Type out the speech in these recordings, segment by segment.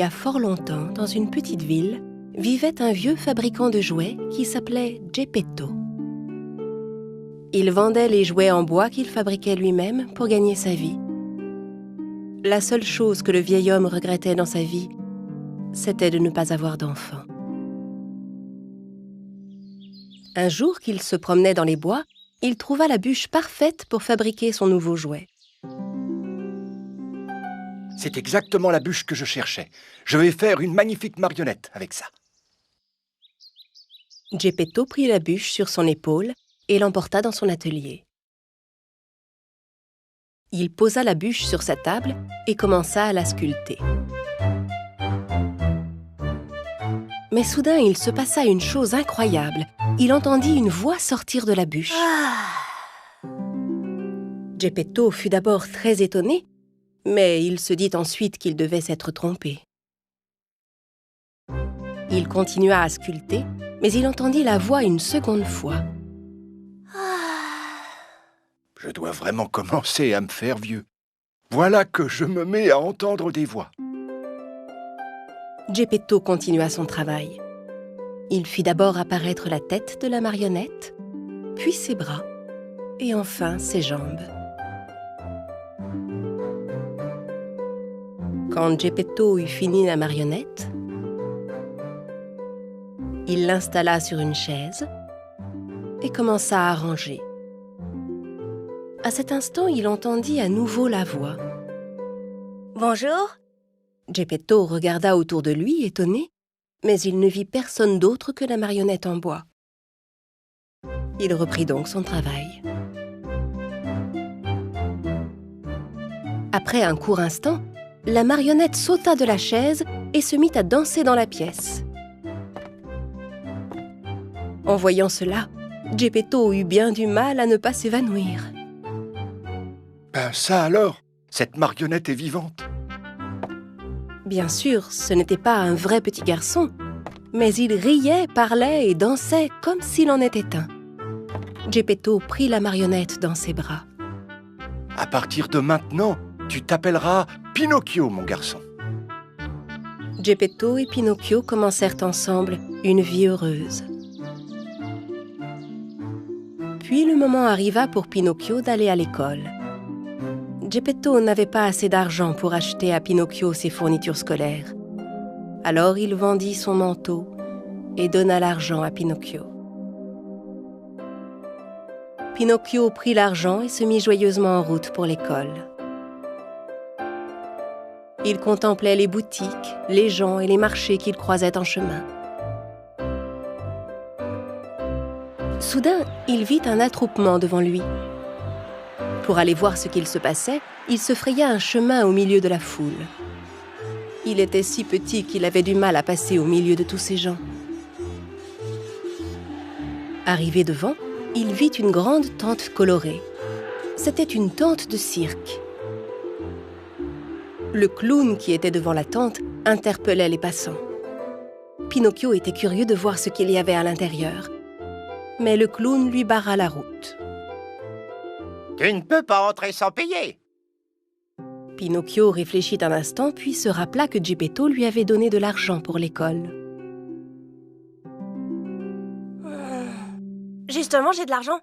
y a fort longtemps, dans une petite ville, vivait un vieux fabricant de jouets qui s'appelait Geppetto. Il vendait les jouets en bois qu'il fabriquait lui-même pour gagner sa vie. La seule chose que le vieil homme regrettait dans sa vie, c'était de ne pas avoir d'enfant. Un jour qu'il se promenait dans les bois, il trouva la bûche parfaite pour fabriquer son nouveau jouet. C'est exactement la bûche que je cherchais. Je vais faire une magnifique marionnette avec ça. Geppetto prit la bûche sur son épaule et l'emporta dans son atelier. Il posa la bûche sur sa table et commença à la sculpter. Mais soudain, il se passa une chose incroyable. Il entendit une voix sortir de la bûche. Geppetto fut d'abord très étonné, mais il se dit ensuite qu'il devait s'être trompé. Il continua à sculpter, mais il entendit la voix une seconde fois. Je dois vraiment commencer à me faire vieux. Voilà que je me mets à entendre des voix. Geppetto continua son travail. Il fit d'abord apparaître la tête de la marionnette, puis ses bras, et enfin ses jambes. Quand Geppetto eut fini la marionnette, il l'installa sur une chaise et commença à arranger. À cet instant, il entendit à nouveau la voix. « Bonjour !» Geppetto regarda autour de lui, étonné, mais il ne vit personne d'autre que la marionnette en bois. Il reprit donc son travail. Après un court instant, la marionnette sauta de la chaise et se mit à danser dans la pièce. En voyant cela, Geppetto eut bien du mal à ne pas s'évanouir. Ben ça alors, cette marionnette est vivante. Bien sûr, ce n'était pas un vrai petit garçon, mais il riait, parlait et dansait comme s'il en était un. Geppetto prit la marionnette dans ses bras. À partir de maintenant, tu t'appelleras Pinocchio, mon garçon. Geppetto et Pinocchio commencèrent ensemble une vie heureuse. Puis le moment arriva pour Pinocchio d'aller à l'école. Geppetto n'avait pas assez d'argent pour acheter à Pinocchio ses fournitures scolaires. Alors il vendit son manteau et donna l'argent à Pinocchio. Pinocchio prit l'argent et se mit joyeusement en route pour l'école. Il contemplait les boutiques, les gens et les marchés qu'il croisait en chemin. Soudain, il vit un attroupement devant lui. Pour aller voir ce qu'il se passait, il se fraya un chemin au milieu de la foule. Il était si petit qu'il avait du mal à passer au milieu de tous ces gens. Arrivé devant, il vit une grande tente colorée. C'était une tente de cirque. Le clown qui était devant la tente interpellait les passants. Pinocchio était curieux de voir ce qu'il y avait à l'intérieur. Mais le clown lui barra la route. « Tu ne peux pas entrer sans payer !» Pinocchio réfléchit un instant, puis se rappela que Geppetto lui avait donné de l'argent pour l'école. « Justement, j'ai de l'argent. »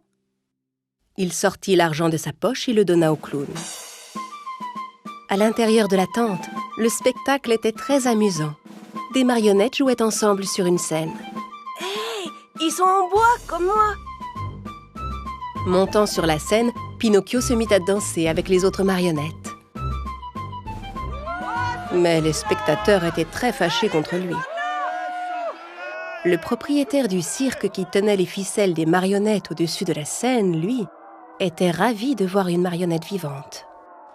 Il sortit l'argent de sa poche et le donna au clown. À l'intérieur de la tente, le spectacle était très amusant. Des marionnettes jouaient ensemble sur une scène. « Hey, ils sont en bois, comme moi !» Montant sur la scène, Pinocchio se mit à danser avec les autres marionnettes. Mais les spectateurs étaient très fâchés contre lui. Le propriétaire du cirque qui tenait les ficelles des marionnettes au-dessus de la scène, lui, était ravi de voir une marionnette vivante.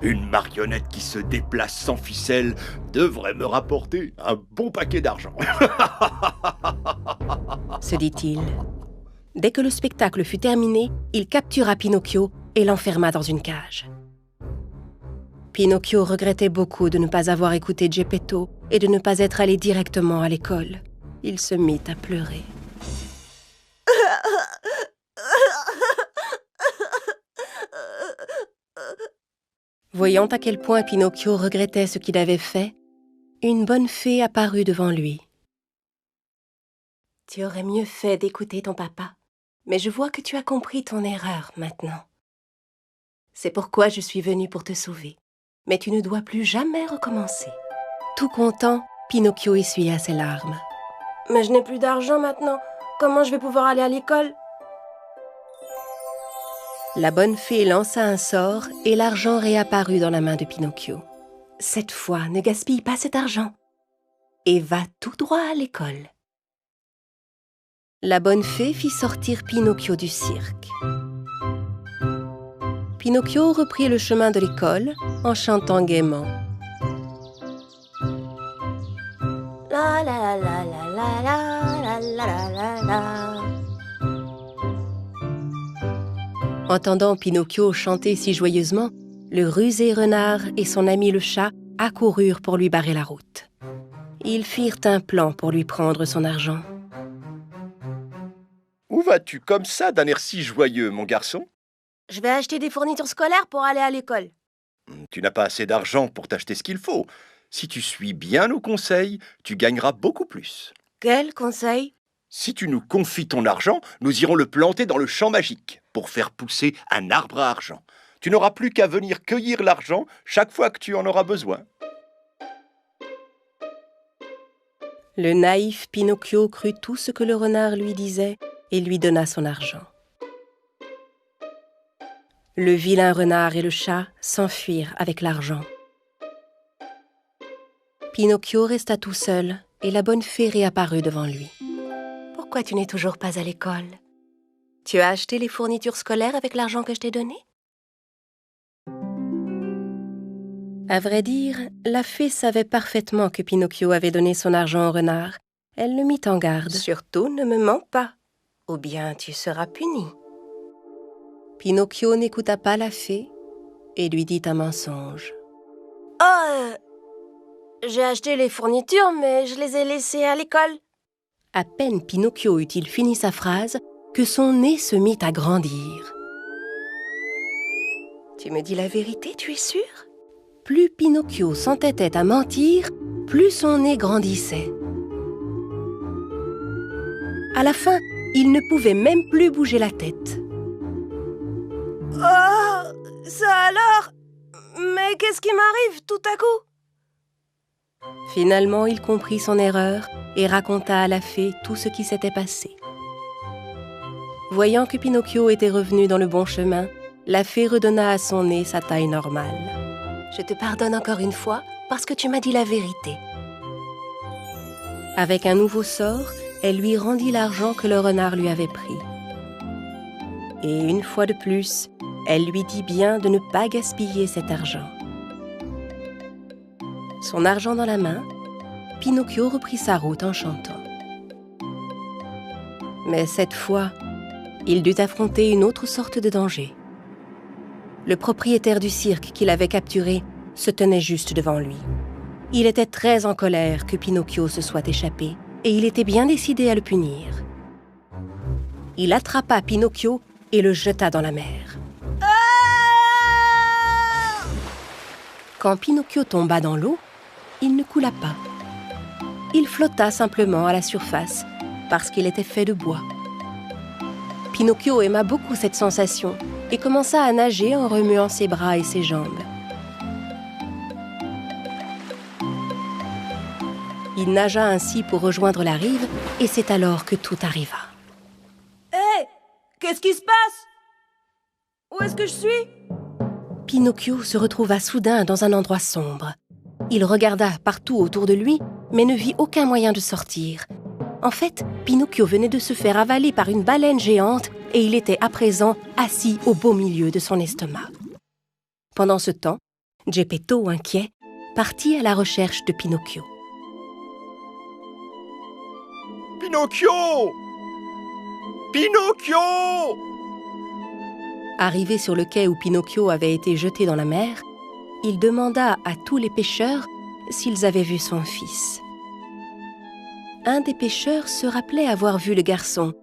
Une marionnette qui se déplace sans ficelle devrait me rapporter un bon paquet d'argent. Se dit-il. Dès que le spectacle fut terminé, il captura Pinocchio et l'enferma dans une cage. Pinocchio regrettait beaucoup de ne pas avoir écouté Geppetto et de ne pas être allé directement à l'école. Il se mit à pleurer. Voyant à quel point Pinocchio regrettait ce qu'il avait fait, une bonne fée apparut devant lui. « Tu aurais mieux fait d'écouter ton papa, mais je vois que tu as compris ton erreur maintenant. C'est pourquoi je suis venue pour te sauver, mais tu ne dois plus jamais recommencer. » Tout content, Pinocchio essuya ses larmes. « Mais je n'ai plus d'argent maintenant. Comment je vais pouvoir aller à l'école ?» La bonne fée lança un sort et l'argent réapparut dans la main de Pinocchio. « Cette fois, ne gaspille pas cet argent et va tout droit à l'école. » La bonne fée fit sortir Pinocchio du cirque. Pinocchio reprit le chemin de l'école en chantant gaiement. La la la la la la la la la la. Entendant Pinocchio chanter si joyeusement, le rusé renard et son ami le chat accoururent pour lui barrer la route. Ils firent un plan pour lui prendre son argent. « Où vas-tu comme ça d'un air si joyeux, mon garçon ? » Je vais acheter des fournitures scolaires pour aller à l'école. « Tu n'as pas assez d'argent pour t'acheter ce qu'il faut. Si tu suis bien nos conseils, tu gagneras beaucoup plus. » Quel conseil ? Si tu nous confies ton argent, nous irons le planter dans le champ magique pour faire pousser un arbre à argent. Tu n'auras plus qu'à venir cueillir l'argent chaque fois que tu en auras besoin. Le naïf Pinocchio crut tout ce que le renard lui disait et lui donna son argent. Le vilain renard et le chat s'enfuirent avec l'argent. Pinocchio resta tout seul et la bonne fée réapparut devant lui. « Pourquoi tu n'es toujours pas à l'école ? Tu as acheté les fournitures scolaires avec l'argent que je t'ai donné ?» À vrai dire, la fée savait parfaitement que Pinocchio avait donné son argent au renard. Elle le mit en garde. « Surtout, ne me mens pas, ou bien tu seras puni. » Pinocchio n'écouta pas la fée et lui dit un mensonge. « Oh, j'ai acheté les fournitures, mais je les ai laissées à l'école. » À peine Pinocchio eut-il fini sa phrase que son nez se mit à grandir. « Tu me dis la vérité, tu es sûr ?» Plus Pinocchio s'entêtait à mentir, plus son nez grandissait. À la fin, il ne pouvait même plus bouger la tête. « Oh, ça alors ? Mais qu'est-ce qui m'arrive tout à coup ?» Finalement, il comprit son erreur et raconta à la fée tout ce qui s'était passé. Voyant que Pinocchio était revenu dans le bon chemin, la fée redonna à son nez sa taille normale. « Je te pardonne encore une fois parce que tu m'as dit la vérité. » Avec un nouveau sort, elle lui rendit l'argent que le renard lui avait pris. Et une fois de plus, elle lui dit bien de ne pas gaspiller cet argent. Son argent dans la main, Pinocchio reprit sa route en chantant. Mais cette fois, il dut affronter une autre sorte de danger. Le propriétaire du cirque qui l'avait capturé se tenait juste devant lui. Il était très en colère que Pinocchio se soit échappé et il était bien décidé à le punir. Il attrapa Pinocchio et le jeta dans la mer. Quand Pinocchio tomba dans l'eau, il ne coula pas. Il flotta simplement à la surface parce qu'il était fait de bois. Pinocchio aima beaucoup cette sensation et commença à nager en remuant ses bras et ses jambes. Il nagea ainsi pour rejoindre la rive et c'est alors que tout arriva. Hé, qu'est-ce qui se passe? Où est-ce que je suis? Pinocchio se retrouva soudain dans un endroit sombre. Il regarda partout autour de lui, mais ne vit aucun moyen de sortir. En fait, Pinocchio venait de se faire avaler par une baleine géante et il était à présent assis au beau milieu de son estomac. Pendant ce temps, Geppetto, inquiet, partit à la recherche de Pinocchio. Pinocchio! Pinocchio! Arrivé sur le quai où Pinocchio avait été jeté dans la mer, il demanda à tous les pêcheurs s'ils avaient vu son fils. Un des pêcheurs se rappelait avoir vu le garçon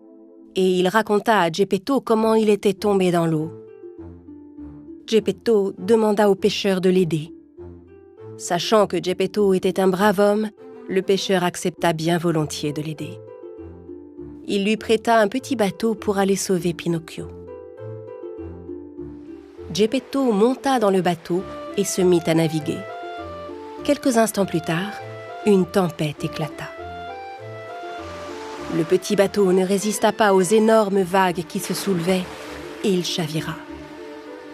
et il raconta à Geppetto comment il était tombé dans l'eau. Geppetto demanda au pêcheur de l'aider. Sachant que Geppetto était un brave homme, le pêcheur accepta bien volontiers de l'aider. Il lui prêta un petit bateau pour aller sauver Pinocchio. Geppetto monta dans le bateau et se mit à naviguer. Quelques instants plus tard, une tempête éclata. Le petit bateau ne résista pas aux énormes vagues qui se soulevaient et il chavira.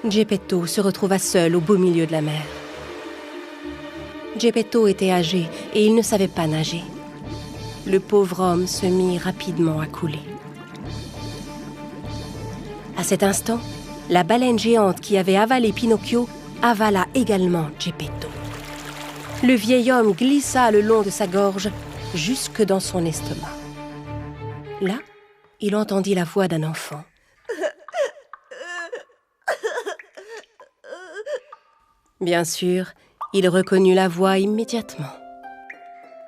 Geppetto se retrouva seul au beau milieu de la mer. Geppetto était âgé et il ne savait pas nager. Le pauvre homme se mit rapidement à couler. À cet instant, la baleine géante qui avait avalé Pinocchio avala également Geppetto. Le vieil homme glissa le long de sa gorge jusque dans son estomac. Là, il entendit la voix d'un enfant. Bien sûr, il reconnut la voix immédiatement.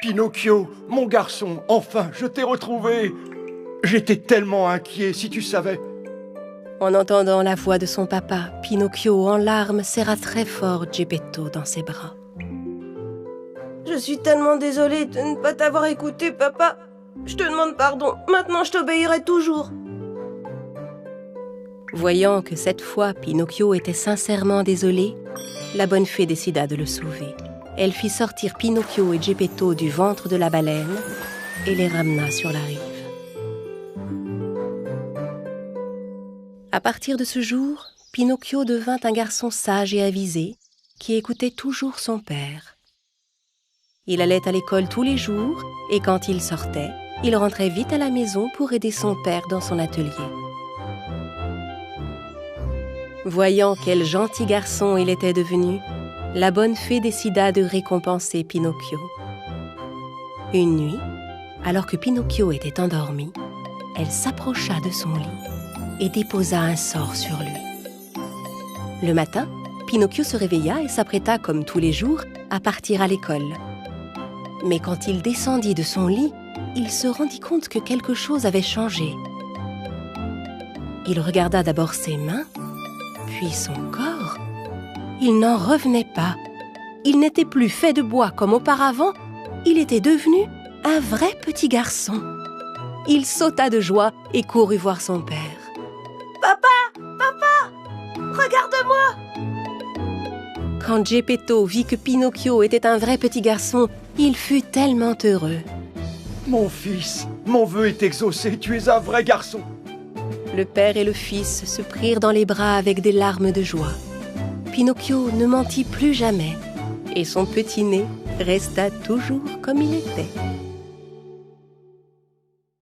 Pinocchio, mon garçon, enfin, je t'ai retrouvé. J'étais tellement inquiet, si tu savais. En entendant la voix de son papa, Pinocchio, en larmes, serra très fort Geppetto dans ses bras. Je suis tellement désolée de ne pas t'avoir écouté, papa. Je te demande pardon. Maintenant, je t'obéirai toujours. Voyant que cette fois Pinocchio était sincèrement désolé, la bonne fée décida de le sauver. Elle fit sortir Pinocchio et Geppetto du ventre de la baleine et les ramena sur la rive. À partir de ce jour, Pinocchio devint un garçon sage et avisé qui écoutait toujours son père. Il allait à l'école tous les jours et quand il sortait, il rentrait vite à la maison pour aider son père dans son atelier. Voyant quel gentil garçon il était devenu, la bonne fée décida de récompenser Pinocchio. Une nuit, alors que Pinocchio était endormi, elle s'approcha de son lit et déposa un sort sur lui. Le matin, Pinocchio se réveilla et s'apprêta, comme tous les jours, à partir à l'école. Mais quand il descendit de son lit, il se rendit compte que quelque chose avait changé. Il regarda d'abord ses mains, puis son corps. Il n'en revenait pas. Il n'était plus fait de bois comme auparavant. Il était devenu un vrai petit garçon. Il sauta de joie et courut voir son père. « Papa! Papa! Regarde-moi » Quand Geppetto vit que Pinocchio était un vrai petit garçon, il fut tellement heureux. « Mon fils, mon vœu est exaucé, tu es un vrai garçon. » Le père et le fils se prirent dans les bras avec des larmes de joie. Pinocchio ne mentit plus jamais et son petit nez resta toujours comme il était.